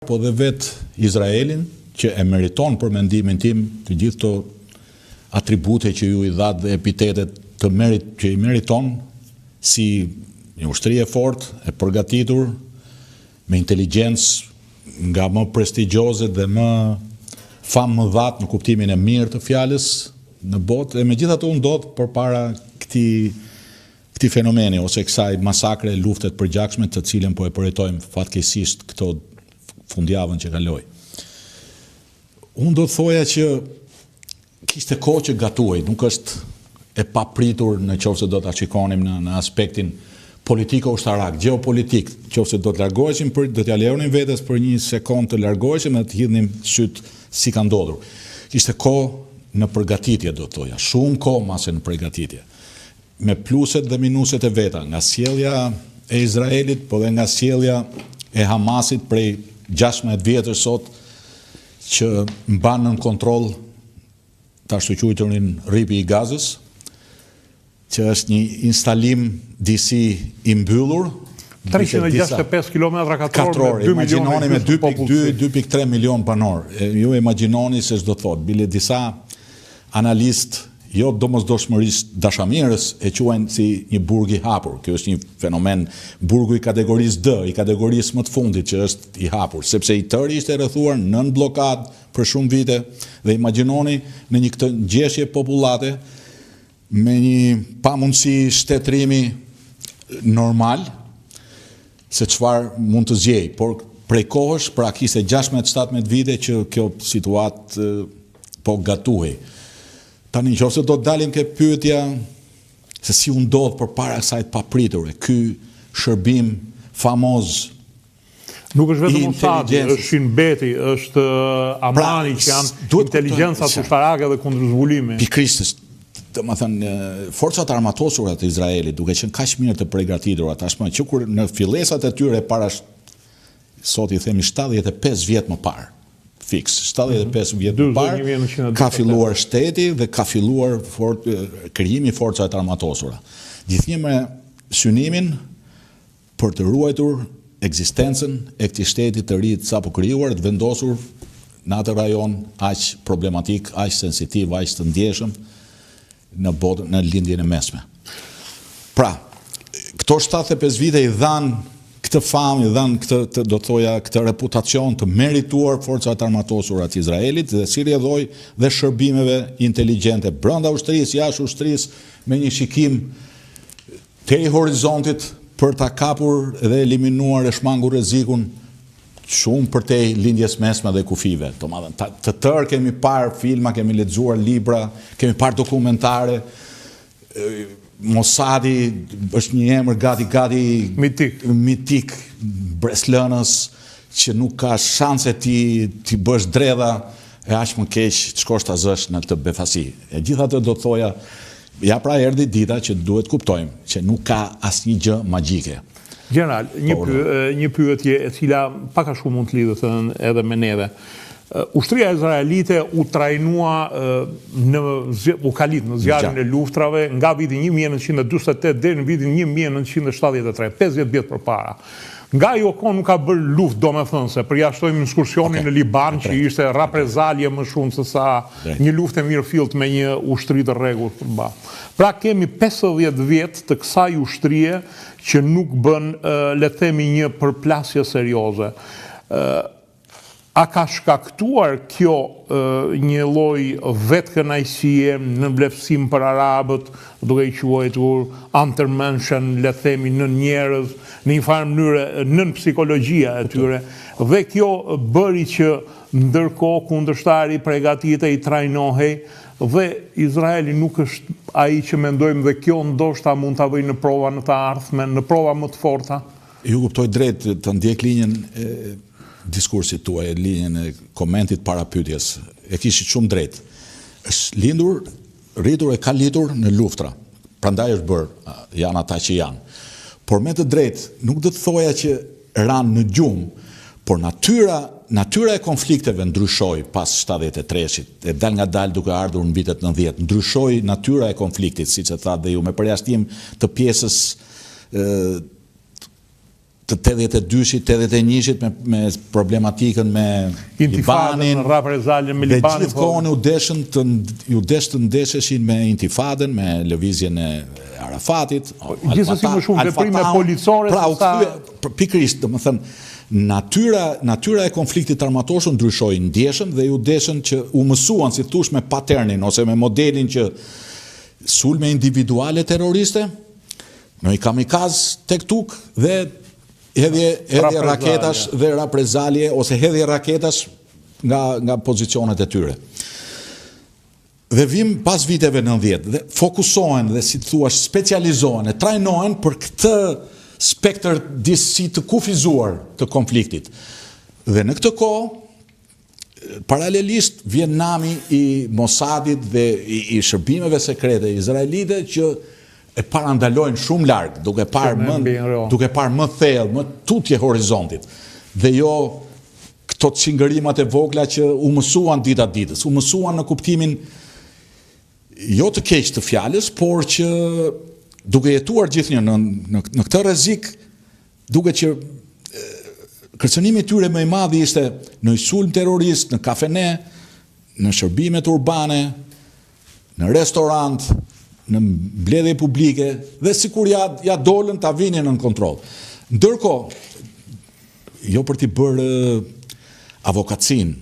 po dhe vetë Izraelin, që e meriton për mendimin tim të gjithë të atribute që ju i dhatë dhe epitetet që i meriton si një ushtri e fort, e përgatitur, me inteligjencë nga më prestigjioze dhe më famë më dhatë në kuptimin e mirë të fjalës në botë, e me gjitha të ndodhë për para këti fenomeni, ose kësaj masakre, luftet përgjakshme të cilën po e përjetojmë fatkeqësisht këto fundjavën që kaloi. Unë do të thoja që kishte kohë që gatuaj, nuk është e papritur në qoftë se do ta shikonim në aspektin politiko-ushtarak, geopolitik, qoftë se do të largoheshim, do t'ja lejonim vetes për një sekond të largoheshim dhe të hidhnim syt si ka ndodhur. Kishte kohë në përgatitje, do të thoja, shumë kohë mase në përgatitje, me pluset dhe minuset e veta, nga sjellja e Izraelit, po dhe nga sjellja e Hamasit prej 16 vjetër sot, që mban në kontroll të ashtu quajturin rripi i Gazës, që është një instalim disi i mbyllur, 365 km katror, imagjinoni me 2.3 milion banor. Ju imagjinoni se ç'do thotë, bile disa analist jo domosdoshmërisht dashamirës e quajnë si një burg i hapur. Kjo është një fenomen, burgu i kategorisë D, i kategorisë më të fundit që është i hapur, sepse i tëri ishte rrethuar nën blokadë për shumë vite dhe imagjinoni në një këtë ngjeshje popullate me një pamundësi shtetërimi normal se çfarë mund të zgjej, por prej kohësh, pra kishte 16-17 vite që kjo situatë po gatuhej. Tani nëse do të dalim ke pyetja se si u ndodh përpara kësaj të papriture, ky shërbim famoz. Nuk është vetëm Mossadi, është Shin Beti, është Amani, që janë inteligjencat ushtarake dhe kundërzbulimi. Pikërisht, domethënë forcat armatosura të Izraelit, duke qenë kaq mirë të përgatitura tashmë, që kur në fillesat e tyre para sot i themi 75 vjet më parë. Fiks, 75 vjet më parë, ka filluar shteti dhe ka filluar krijimi i forcave armatosura. Gjithnjë me synimin për të ruajtur ekzistencën e këtij shteti të ri të sapo krijuar, të vendosur në atë rajon aq problematik, aq sensitiv, aq të ndjeshëm në botën, në lindjen e mesme. Pra, këto 75 vite i dhanë këtë famë, i dhanë këtë, do të thoja, këtë reputacion të merituar forcat armatosura të Izraelit dhe si rrjedhoi dhe shërbimeve inteligjente brenda ushtrisë, jashtë ushtrisë, me një shikim te i horizontit për ta kapur dhe eliminuar e shmangur rrezikun shumë përtej lindjes mesme dhe kufive. Të tërë kemi parë filma, kemi lexuar libra, kemi parë dokumentare. Mossadi është një emër gati mitik breslënës që nuk ka shanse ti bësh dredha e aq më keq të shkosh ta zësh në këtë befasi. E gjithatë do të thoja, ja pra erdhi dita që duhet kuptojmë që nuk ka asnjë gjë magjike. General, një pyetje e cila pak a shumë mund të lidhet edhe me neve. Ushtria izraelite u trajnua u kalit në zjarrin e luftrave nga viti 1948 deri në vitin 1973, 50 vjet përpara. Nga ajo kohë nuk ka bërë luftë, domethënse, përjashtojmë ekskursionin në Liban, që ishte reprezalje më shumë se sa një luftë e mirëfillt me një ushtri të rregullt përballë. Pra kemi 50 vjet të kësaj ushtrie që nuk bën, le të themi, një përplasje serioze. A ka shkaktuar kjo një lloj vetkënaqësie në vlerësim për arabët, duke i quajtur undermension, le të themi, në njerëz, në një farë mënyrë nën psikologjia e tyre, dhe kjo bëri që ndërkohë kundërshtari përgatitej i trajnohej dhe Izraeli nuk është ai që mendojmë, dhe kjo ndoshta mund ta vëjë në prova në të ardhmen, në prova më të forta. Ju kuptoj drejt të ndjek linjën diskursit tuaj, linjën e komentit para pyetjes. E kishit shumë drejt. Është lindur, rritur e ka litur në luftra. Prandaj është bërë, janë ata që janë. Por me të drejt, nuk do të thoja që ranë në gjumë, por natyra e konflikteve ndryshoi pas 73-shit, e dal nga dal duke ardhur në vitet 90, ndryshoi natyra e konfliktit, siç e thatë dhe ju, me përjashtim të pjesës të 82-shit, 81-shit me problematikën me Intifaden, reprezaljen me Libanin. Dhe gjithë kohën ju desh të ndesheshin me intifaden, me lëvizjen e Arafatit, gjithsesi më shumë veprime policore pikërisht, domethënë natyra e konfliktit armator ndryshoi ndjeshëm dhe ju deshën që u mësuan, si thush, me paternin ose me modelin që sulme individuale terroriste, në i kamikaz tek tuk dhe hedhje raketash dhe reprezalje ose hedhje raketash nga pozicionet e tyre. Dhe vim pas viteve 90 dhe fokusohen dhe si të thuash specializohen e trajnohen për këtë spektër disi të kufizuar të konfliktit. Dhe në këtë kohë, paralelisht vjen nami i Mossadit dhe i shërbimeve sekrete izraelite që e parandalojnë shumë larg, duke parë më thellë, më tutje horizontit. Dhe jo këto çingërimat e vogla që u mësuan dita ditës, u mësuan në kuptimin jo të keq të fjalës, por që duke jetuar gjithnjë në këtë rrezik, duke që kërcënimi i tyre më i madh ishte në sulm terrorist, në kafene, në shërbimet urbane, në restorant, në mbledhje publike, dhe sikur ja dolën ta vinin në kontroll. Ndërkohë, jo për t'i bërë avokacin,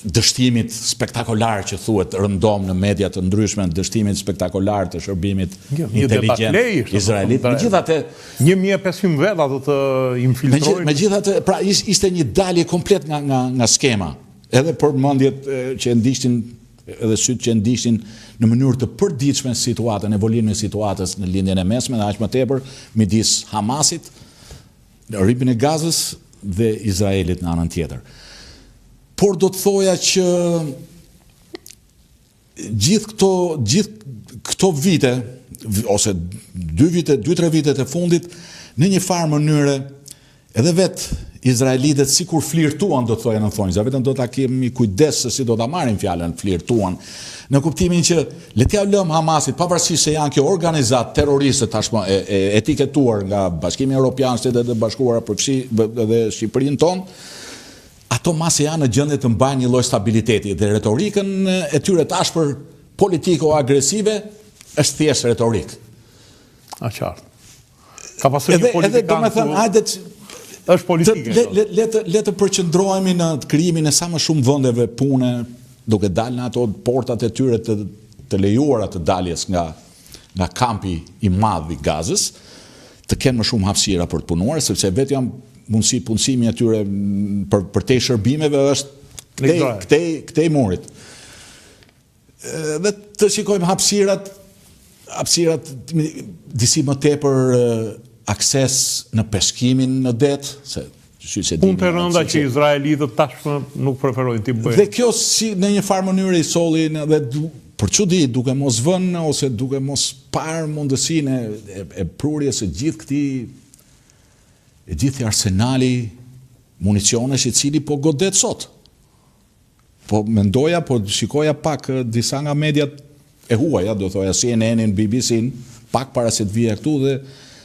dështimit spektakolar që thuhet rëndom në media të ndryshme, dështimit spektakolar të shërbimit inteligjent izraelit. Megjithatë, 1500 veta do të infiltrojnë. Megjithatë, pra ishte një dalje komplet nga skema, edhe për mendjet që ndiqnin edhe sytë që ndiqnin në mënyrë të përditshme situatën, evolimin e situatës në lindjen e mesme dhe aq më tepër midis Hamasit, rripin e Gazës dhe Izraelit në anën tjetër. Por do të thoja që gjithë këto vite, ose 2-3 vitet e fundit, në një farë mënyre, edhe vetë izraelitët si kur flirtuan, do të thoja në thonjza, vetëm do të kemi kujdes se si do të marrin fjalën flirtuan, në kuptimin që le t'ja lëm Hamasit, pavarësisht se janë kjo organizat terroriste tashmë e etiketuar nga Bashkimi Evropian, Shtetet e Bashkuara dhe Shqipërinë tonë, ato masë janë në gjendje të mbajnë një lloj stabiliteti dhe retorikën e tyre të ashpër politiko-agresive është thjesht retorik. A qartë. Ka pasur një politikanë është politike. Le të përqendrohemi në krijimin e sa më shumë vendeve pune, duke dalë në ato portat e tyre të lejuara të daljes nga kampi i madh i Gazës, të kenë më shumë hapësira për të punuar, sepse vetë janë punësimi atyre për te shërbimeve është këtej murit. Dhe të shikojmë hapësirat disi më tepër akses në peshkimin në det, punë të rënda që izraelitët tashmë nuk preferojnë t'i bëjnë. Dhe kjo si në një farë mënyrë i solin dhe për çudi duke mos vënë ose duke mos parë mundësinë e prurjes së gjithë arsenali municionesh i cili po godet sot. Po mendoja, po shikoja pak disa nga mediat e huaja, do thoja CNN-in, BBC-n, pak para se të vija këtu dhe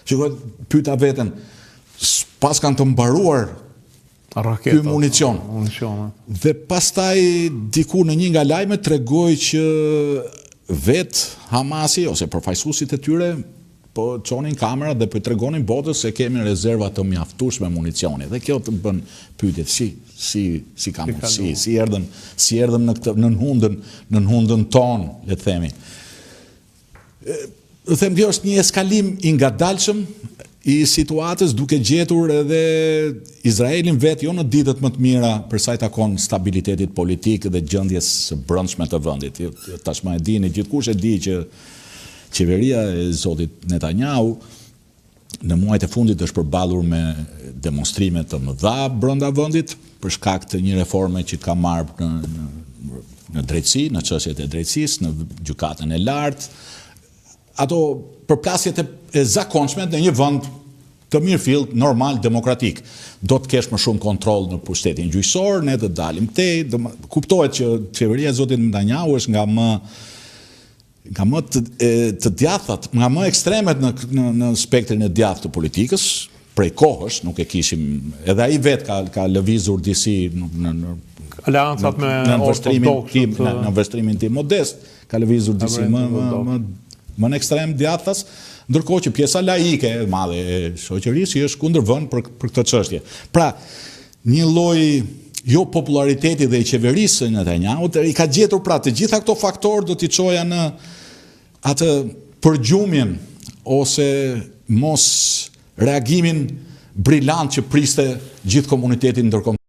shikoj, pyeta veten, pas kanë të mbaruar ky municion. Dhe pastaj diku në një nga lajmet tregoi që vet Hamasi ose përfaqësuesit e tyre po çonin kamerat dhe po i tregonin botës se kemi rezerva të mjaftueshme municioni. Dhe kjo të bën pyetje si ka mundësi, si erdhën në këtë në hundën tonë, le të themi. Do them kjo është një eskalim i ngadalshëm i situatës, duke gjetur edhe Izraelin vetë jo në ditët më të mira për sa i takon stabilitetit politik dhe gjendjes së brendshme të vendit. Tashmë e dini, gjithkush e di që qeveria e zotit Netanyahu në muajt e fundit është përballur me demonstrime të mëdha brenda vendit për shkak të një reforme që ka marrë në drejtësi, në çështjet e drejtësisë, në gjykatën e lartë. Ato përplasjet e zakonshme në një vend të mirëfillt, normal, demokratik. Do të kesh më shumë kontroll në pushtetin gjyqësor, ne të dalim këtej, kuptohet që qeveria e zotit Netanyahu është nga më të djathat, nga më ekstremet në spektrin e djathtë të politikës, prej kohësh, nuk e kishim, edhe ai vetë ka lëvizur disi në Aleancat me në vështrimin tim modest, ka lëvizur disi më në ekstrem djathtas, ndërkohë që pjesa laike e madhe e shoqërisë është kundër vënë për këtë çështje. Pra, një lloj jo populariteti dhe i qeverisë së Netanyahut i ka gjetur pra të gjitha këto faktorë do t'i çoja në atë përgjumjen ose mos reagimin brillant që priste gjithë komunitetin ndërkombëtar.